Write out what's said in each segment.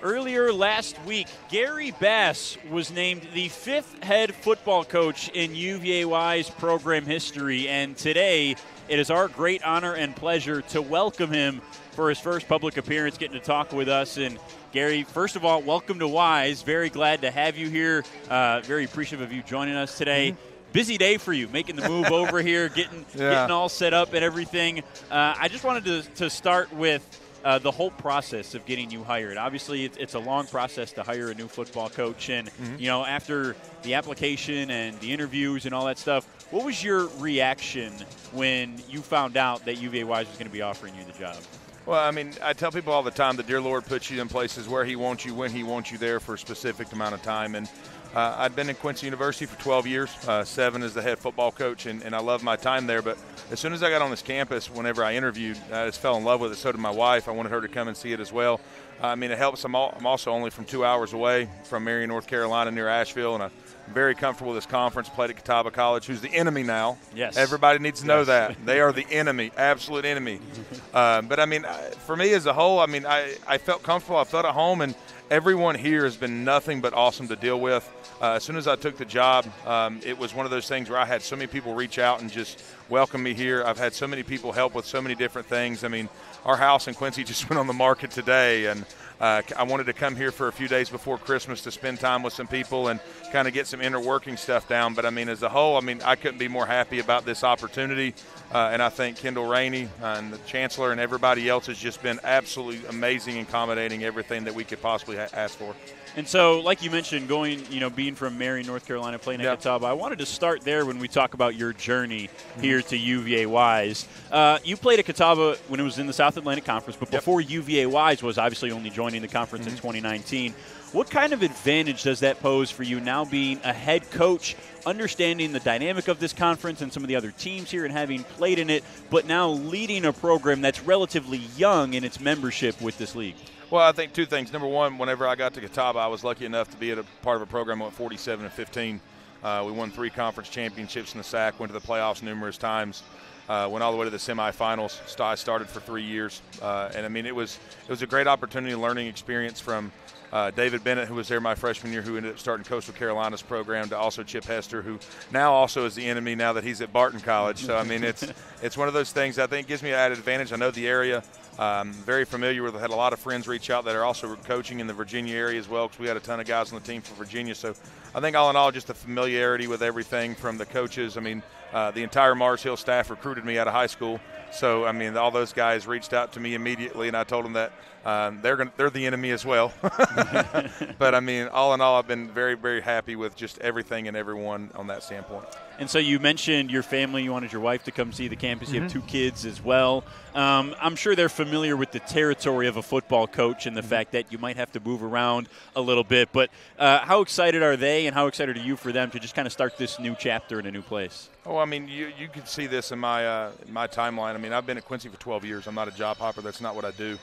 Earlier last week, Gary Bass was named the 5th head football coach in UVA Wise program history, and today it is our great honor and pleasure to welcome him for his first public appearance, getting to talk with us. And Gary, first of all, welcome to Wise. Very glad to have you here. Very appreciative of you joining us today. Mm-hmm. Busy day for you, making the move over here, getting all set up and everything. I just wanted to start with the whole process of getting you hired. Obviously, it's a long process to hire a new football coach. And, you know, after the application and the interviews and all that stuff, what was your reaction when you found out that UVA Wise was going to be offering you the job? Well, I mean, I tell people all the time the dear Lord puts you in places where he wants you, when he wants you there for a specific amount of time. And I'd been in Quincy University for 12 years, 7 as the head football coach, and I loved my time there. But as soon as I got on this campus, whenever I interviewed, I just fell in love with it. So did my wife. I wanted her to come and see it as well. I mean, it helps. I'm also only from 2 hours away from Marion, North Carolina, near Asheville, and I'm very comfortable with this conference. Played at Catawba College, who's the enemy now. Yes. Everybody needs to know that. They are the enemy, absolute enemy. But, I mean, for me as a whole, I mean, I felt comfortable. I felt at home, and everyone here has been nothing but awesome to deal with. As soon as I took the job, it was one of those things where I had so many people reach out and just welcome me here. I've had so many people help with so many different things. I mean, our house in Quincy just went on the market today, and I wanted to come here for a few days before Christmas to spend time with some people and kind of get some inner working stuff down. But, I mean, as a whole, I mean, I couldn't be more happy about this opportunity. And I think Kendall Rainey and the chancellor and everybody else has just been absolutely amazing in accommodating everything that we could possibly ask for. And so, like you mentioned, being from Marion, North Carolina, playing at Catawba, I wanted to start there when we talk about your journey here to UVA Wise. You played at Catawba when it was in the South Atlantic Conference, but before UVA Wise was obviously only joining the conference in 2019. What kind of advantage does that pose for you now being a head coach, understanding the dynamic of this conference and some of the other teams here and having played in it, but now leading a program that's relatively young in its membership with this league? Well, I think two things. Number one, whenever I got to Catawba, I was lucky enough to be at a part of a program that went 47-15. We won 3 conference championships in the SAC, went to the playoffs numerous times, went all the way to the semifinals. I started for 3 years. And, I mean, it was a great opportunity, learning experience from David Bennett, who was there my freshman year, who ended up starting Coastal Carolina's program, to also Chip Hester, who now also is the enemy now that he's at Barton College. So, I mean, it's one of those things I think gives me an added advantage. I know the area. Very familiar with it. Had a lot of friends reach out that are also coaching in the Virginia area as well, because we had a ton of guys on the team from Virginia. So I think all in all, just the familiarity with everything from the coaches. I mean, the entire Mars Hill staff recruited me out of high school. So, I mean, all those guys reached out to me immediately, and I told them that they're the enemy as well. But, I mean, all in all, I've been very, very happy with just everything and everyone on that standpoint. And so you mentioned your family. You wanted your wife to come see the campus. You have 2 kids as well. I'm sure they're familiar with the territory of a football coach and the fact that you might have to move around a little bit. But how excited are they, and how excited are you for them to just kind of start this new chapter in a new place? Oh, I mean, you can see this in my timeline. I mean, I've been at Quincy for 12 years. I'm not a job hopper. That's not what I do.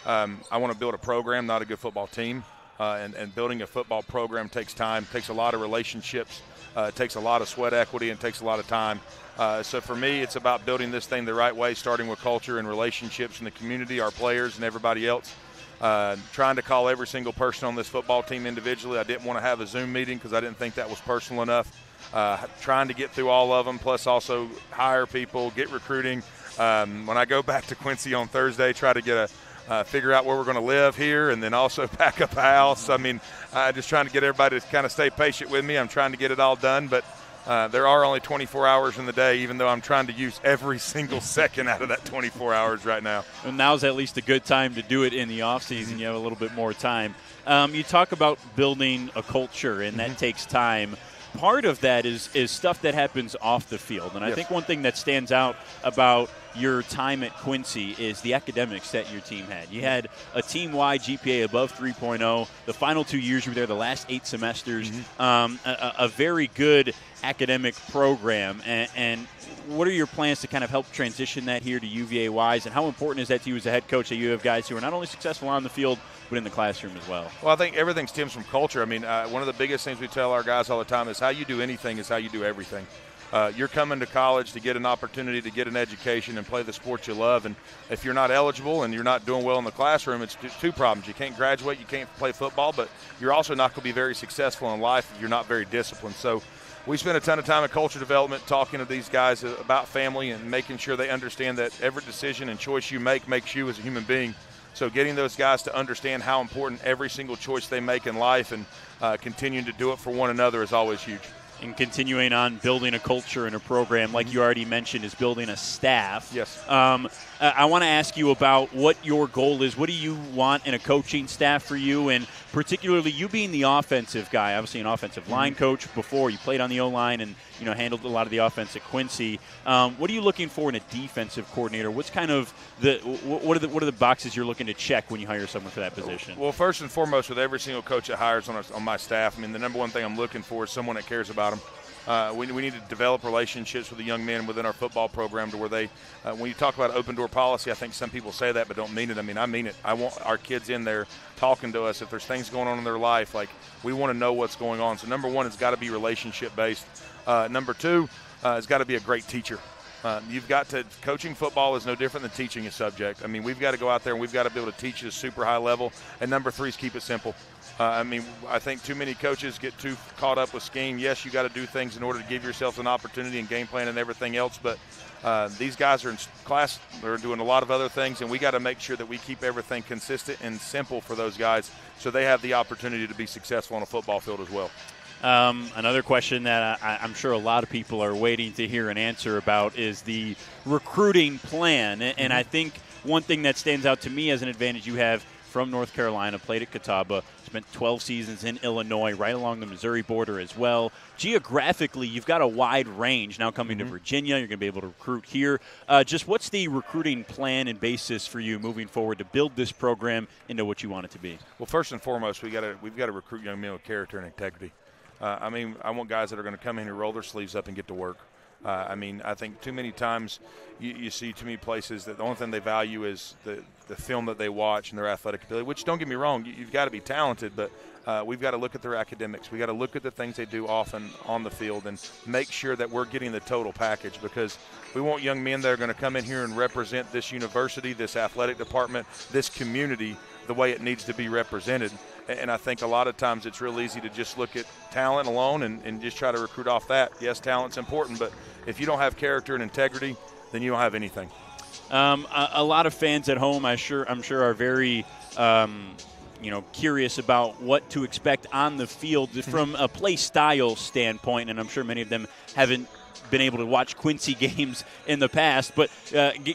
I want to build a program, not a good football team. And building a football program takes time, takes a lot of relationships. It takes a lot of sweat equity and takes a lot of time. So for me, it's about building this thing the right way, starting with culture and relationships in the community, our players and everybody else. Trying to call every single person on this football team individually. I didn't want to have a Zoom meeting because I didn't think that was personal enough. Trying to get through all of them, plus also hire people, get recruiting. When I go back to Quincy on Thursday, try to get figure out where we're going to live here, and then also pack up a house. I mean, just trying to get everybody to kind of stay patient with me. I'm trying to get it all done, but there are only 24 hours in the day, even though I'm trying to use every single second out of that 24 hours right now. And now's at least a good time to do it in the off season. You have a little bit more time. You talk about building a culture, and that takes time. Part of that is stuff that happens off the field. And I think one thing that stands out about your time at Quincy is the academics that your team had. You had a team-wide GPA above 3.0. The final 2 years you were there, the last 8 semesters, a very good academic program. And what are your plans to kind of help transition that here to UVA Wise? And how important is that to you as a head coach that you have guys who are not only successful on the field but in the classroom as well? Well, I think everything stems from culture. I mean, one of the biggest things we tell our guys all the time is how you do anything is how you do everything. You're coming to college to get an opportunity to get an education and play the sport you love. And if you're not eligible and you're not doing well in the classroom, it's two problems. You can't graduate, you can't play football, but you're also not going to be very successful in life if you're not very disciplined. So we spend a ton of time at culture development talking to these guys about family and making sure they understand that every decision and choice you make makes you as a human being. So getting those guys to understand how important every single choice they make in life and continuing to do it for one another is always huge. And continuing on building a culture and a program, like you already mentioned, is building a staff. Yes. I want to ask you about what your goal is. What do you want in a coaching staff for you, and particularly you being the offensive guy, obviously an offensive line coach before. You played on the O-line and handled a lot of the offense at Quincy. What are you looking for in a defensive coordinator? What's kind of what are the boxes you're looking to check when you hire someone for that position? Well, first and foremost, with every single coach that hires on my staff, the number one thing I'm looking for is someone that cares about them. We need to develop relationships with the young men within our football program to where they, when you talk about open door policy, I think some people say that but don't mean it. I mean it. I want our kids in there talking to us. If there's things going on in their life, like we want to know what's going on. So number one, it's got to be relationship based. Number two, it's got to be a great teacher. Coaching football is no different than teaching a subject. We've got to go out there and we've got to be able to teach at a super high level. And number three is keep it simple. I think too many coaches get too caught up with scheme. Yes, you got to do things in order to give yourself an opportunity and game plan and everything else. But these guys are in class. They're doing a lot of other things, and we got to make sure that we keep everything consistent and simple for those guys so they have the opportunity to be successful on a football field as well. Another question that I'm sure a lot of people are waiting to hear an answer about is the recruiting plan. And I think one thing that stands out to me as an advantage you have from North Carolina, played at Catawba, spent 12 seasons in Illinois, right along the Missouri border as well. Geographically, you've got a wide range. Now coming to Virginia, you're going to be able to recruit here. Just what's the recruiting plan and basis for you moving forward to build this program into what you want it to be? Well, first and foremost, we've got to recruit young men with character and integrity. I want guys that are going to come in and roll their sleeves up and get to work. I think too many times you see too many places that the only thing they value is the film that they watch and their athletic ability, which don't get me wrong, you've got to be talented, but we've got to look at their academics. We've got to look at the things they do often on the field and make sure that we're getting the total package, because we want young men that are going to come in here and represent this university, this athletic department, this community the way it needs to be represented. And I think a lot of times it's real easy to just look at talent alone and just try to recruit off that. Yes, talent's important, but if you don't have character and integrity, then you don't have anything. A lot of fans at home, I'm sure, are very curious about what to expect on the field from a play style standpoint, and I'm sure many of them haven't been able to watch Quincy games in the past, but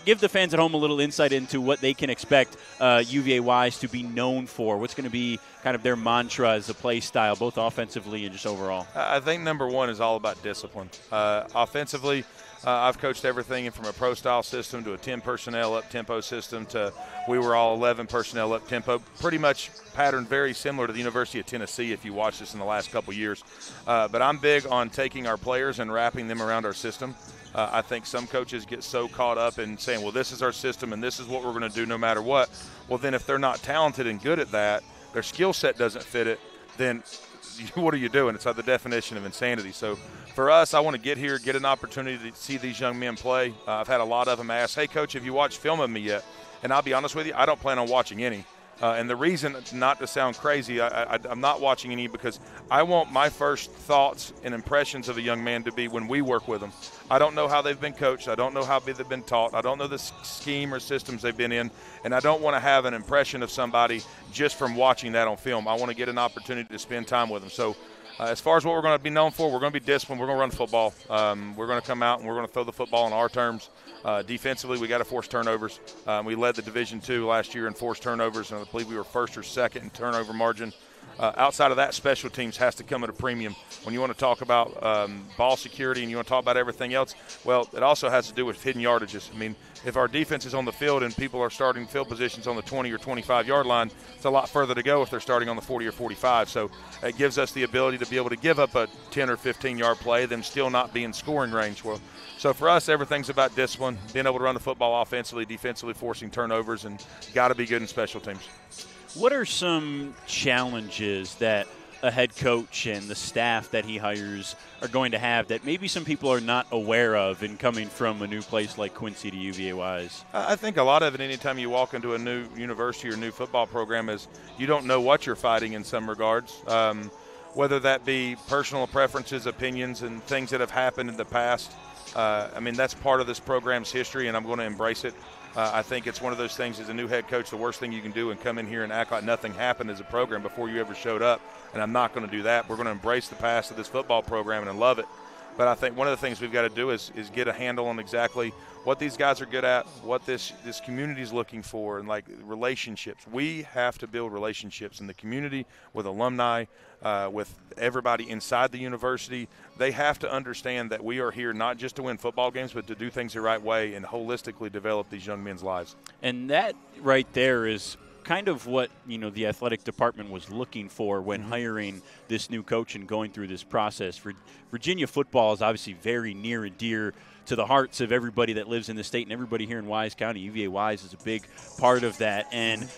give the fans at home a little insight into what they can expect UVA Wise to be known for. What's going to be kind of their mantra as a play style, both offensively and just overall? I think number one is all about discipline. Offensively, I've coached everything from a pro-style system to a 10 personnel up-tempo system to we were all 11 personnel up-tempo, pretty much patterned very similar to the University of Tennessee if you watch this in the last couple years. But I'm big on taking our players and wrapping them around our system. I think some coaches get so caught up in saying, well, this is our system and this is what we're going to do no matter what. Well, then if they're not talented and good at that, their skill set doesn't fit it, then what are you doing? It's like the definition of insanity. So for us, I want to get here, get an opportunity to see these young men play. I've had a lot of them ask, hey, Coach, have you watched film of me yet? And I'll be honest with you, I don't plan on watching any. And the reason, not to sound crazy, I'm not watching any because I want my first thoughts and impressions of a young man to be when we work with them. I don't know how they've been coached. I don't know how they've been taught. I don't know the scheme or systems they've been in. And I don't want to have an impression of somebody just from watching that on film. I want to get an opportunity to spend time with them. So as far as what we're going to be known for, we're going to be disciplined. We're going to run football. We're going to come out and we're going to throw the football on our terms. Defensively, we got to force turnovers. We led the Division II last year in forced turnovers, and I believe we were first or second in turnover margin. Outside of that, special teams has to come at a premium. When you want to talk about ball security and you want to talk about everything else, well, it also has to do with hidden yardages. If our defense is on the field and people are starting field positions on the 20 or 25-yard line, it's a lot further to go if they're starting on the 40 or 45. So it gives us the ability to be able to give up a 10 or 15-yard play, them still not be in scoring range. Well, so for us, everything's about discipline, being able to run the football offensively, defensively, forcing turnovers, and got to be good in special teams. What are some challenges that a head coach and the staff that he hires are going to have that maybe some people are not aware of in coming from a new place like Quincy to UVA Wise? I think a lot of it, anytime you walk into a new university or new football program, is you don't know what you're fighting in some regards, whether that be personal preferences, opinions, and things that have happened in the past. I mean, that's part of this program's history, and I'm going to embrace it. I think it's one of those things as a new head coach, the worst thing you can do and come in here and act like nothing happened as a program before you ever showed up, and I'm not going to do that. We're going to embrace the past of this football program and love it. But I think one of the things we've got to do is get a handle on exactly what these guys are good at, what this community is looking for, and like relationships. We have to build relationships in the community with alumni, with everybody inside the university. They have to understand that we are here not just to win football games, but to do things the right way and holistically develop these young men's lives. And that right there is kind of what, you know, the athletic department was looking for when hiring this new coach and going through this process. Virginia football is obviously very near and dear to the hearts of everybody that lives in the state and everybody here in Wise County. UVA Wise is a big part of that. And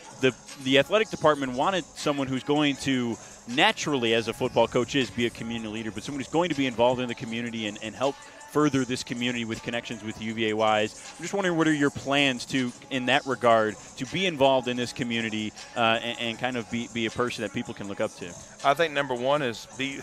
the athletic department wanted someone who's going to naturally, as a football coach is, be a community leader, but someone who's going to be involved in the community and help further this community with connections with UVA Wise. I'm just wondering, what are your plans to, in that regard, to be involved in this community and kind of be a person that people can look up to? I think number one is be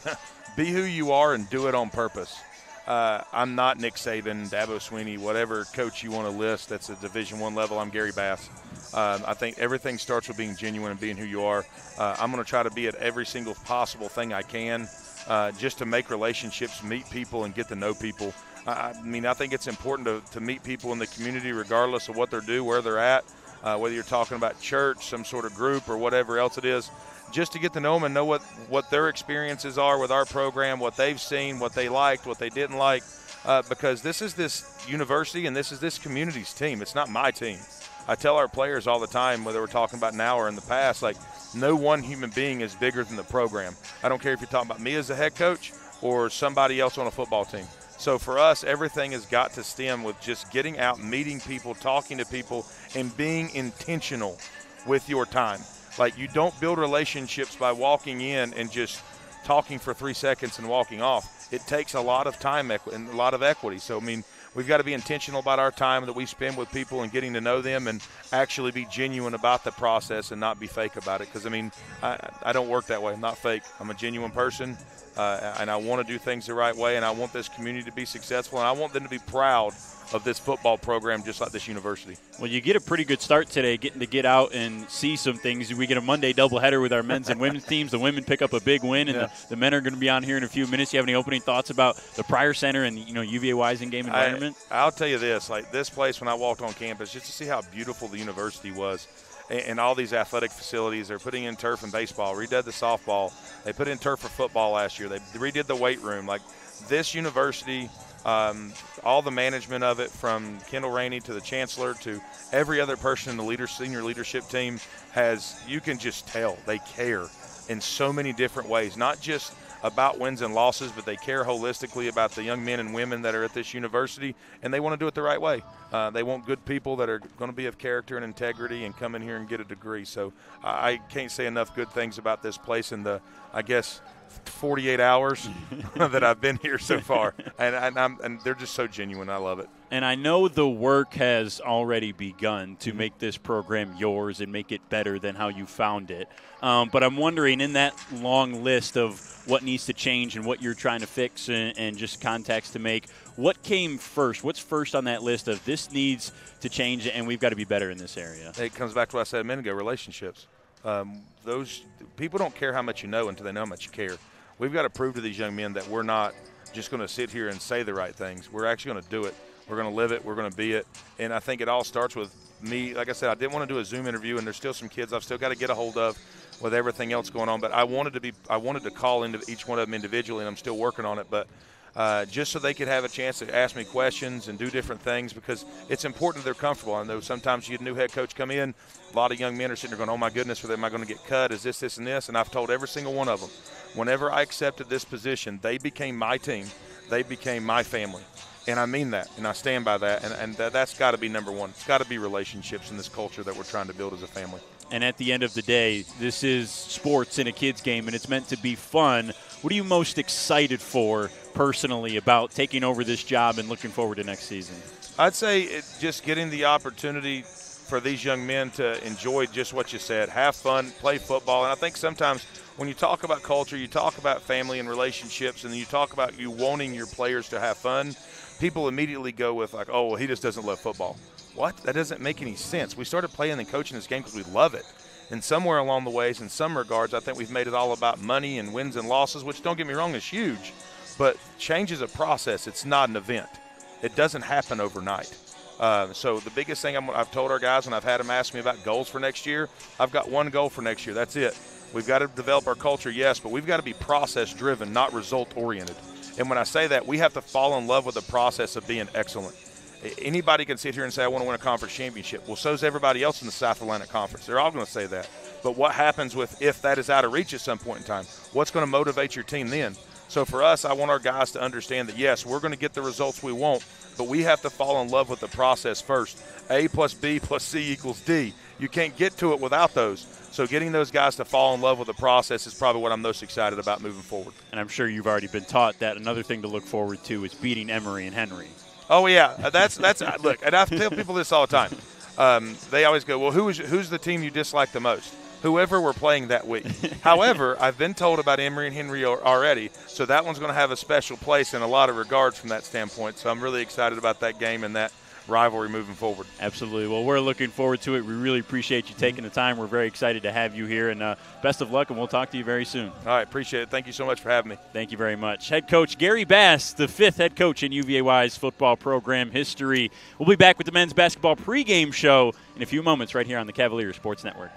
who you are and do it on purpose. I'm not Nick Saban, Dabo Swinney, whatever coach you want to list that's at Division I level. I'm Gary Bass. I think everything starts with being genuine and being who you are. I'm going to try to be at every single possible thing I can just to make relationships, meet people, and get to know people. I mean, I think it's important to meet people in the community regardless of what they're doing, where they're at, whether you're talking about church, some sort of group, or whatever else it is, just to get to know them and know what their experiences are with our program, what they've seen, what they liked, what they didn't like, because this is this university and this is this community's team. It's not my team. I tell our players all the time, whether we're talking about now or in the past, like, no one human being is bigger than the program. I don't care if you're talking about me as a head coach or somebody else on a football team. So for us, everything has got to stem with just getting out, meeting people, talking to people, and being intentional with your time. Like, you don't build relationships by walking in and just talking for 3 seconds and walking off. It takes a lot of time and a lot of equity. So, I mean, we've got to be intentional about our time that we spend with people and getting to know them and actually be genuine about the process and not be fake about it. Because, I mean, I don't work that way. I'm not fake. I'm a genuine person, and I want to do things the right way, and I want this community to be successful, and I want them to be proud of this football program just like this university. Well, you get a pretty good start today, getting to get out and see some things. We get a Monday doubleheader with our men's and women's teams. The women pick up a big win, and the men are going to be on here in a few minutes. You have any opening thoughts about the Pryor Center and, you know, UVA Wise in-game environment? I'll tell you this, like this place when I walked on campus, just to see how beautiful the university was and all these athletic facilities. They're putting in turf and baseball, redid the softball. They put in turf for football last year. They redid the weight room. Like, this university, all the management of it, from Kendall Rainey to the chancellor to every other person in the senior leadership team, you can just tell they care in so many different ways, not just about wins and losses, but they care holistically about the young men and women that are at this university, and they want to do it the right way. They want good people that are going to be of character and integrity and come in here and get a degree. So I can't say enough good things about this place in the, I guess, 48 hours that I've been here so far, and they're just so genuine. I love it. And I know the work has already begun to make this program yours and make it better than how you found it. But I'm wondering, in that long list of what needs to change and what you're trying to fix and just contacts to make, what came first? What's first on that list of this needs to change and we've got to be better in this area? It comes back to what I said a minute ago, relationships. Those people don't care how much you know until they know how much you care. We've got to prove to these young men that we're not just going to sit here and say the right things. We're actually going to do it. We're going to live it. We're going to be it. And I think it all starts with me. Like I said, I didn't want to do a Zoom interview, and there's still some kids I've still got to get a hold of with everything else going on. But I wanted to call into each one of them individually, and I'm still working on it. But just so they could have a chance to ask me questions and do different things, because it's important that they're comfortable. I know sometimes you get a new head coach come in, a lot of young men are sitting there going, oh my goodness, am I going to get cut? Is this, and this? And I've told every single one of them, whenever I accepted this position, they became my team. They became my family. And I mean that, and I stand by that, and that's got to be number one. It's got to be relationships in this culture that we're trying to build as a family. And at the end of the day, this is sports in a kid's game, and it's meant to be fun. What are you most excited for personally about taking over this job and looking forward to next season? I'd say just getting the opportunity for these young men to enjoy just what you said, have fun, play football. And I think sometimes when you talk about culture, you talk about family and relationships, and you talk about you wanting your players to have fun, people immediately go with like, oh, well, he just doesn't love football. What? That doesn't make any sense. We started playing and coaching this game because we love it. And somewhere along the ways, in some regards, I think we've made it all about money and wins and losses, which, don't get me wrong, is huge. But change is a process. It's not an event. It doesn't happen overnight. So the biggest thing I've told our guys when I've had them ask me about goals for next year, I've got one goal for next year. That's it. We've got to develop our culture, yes, but we've got to be process-driven, not result-oriented. And when I say that, we have to fall in love with the process of being excellent. Anybody can sit here and say, I want to win a conference championship. Well, so's everybody else in the South Atlantic Conference. They're all going to say that. But what happens if that is out of reach at some point in time? What's going to motivate your team then? So for us, I want our guys to understand that, yes, we're going to get the results we want, but we have to fall in love with the process first. A plus B plus C equals D. You can't get to it without those. So getting those guys to fall in love with the process is probably what I'm most excited about moving forward. And I'm sure you've already been taught that another thing to look forward to is beating Emory and Henry. Oh, yeah. That's look, and I tell people this all the time. They always go, well, who's the team you dislike the most? Whoever we're playing that week. However, I've been told about Emory and Henry already, so that one's going to have a special place in a lot of regards from that standpoint. So I'm really excited about that game and that rivalry moving forward. Absolutely. Well, we're looking forward to it. We really appreciate you taking the time. We're very excited to have you here, and best of luck, and we'll talk to you very soon. All right, appreciate it. Thank you so much for having me. Thank you very much. Head coach Gary Bass, the 5th head coach in UVA Wise football program history. We'll be back with the men's basketball pregame show in a few moments right here on the Cavalier Sports Network.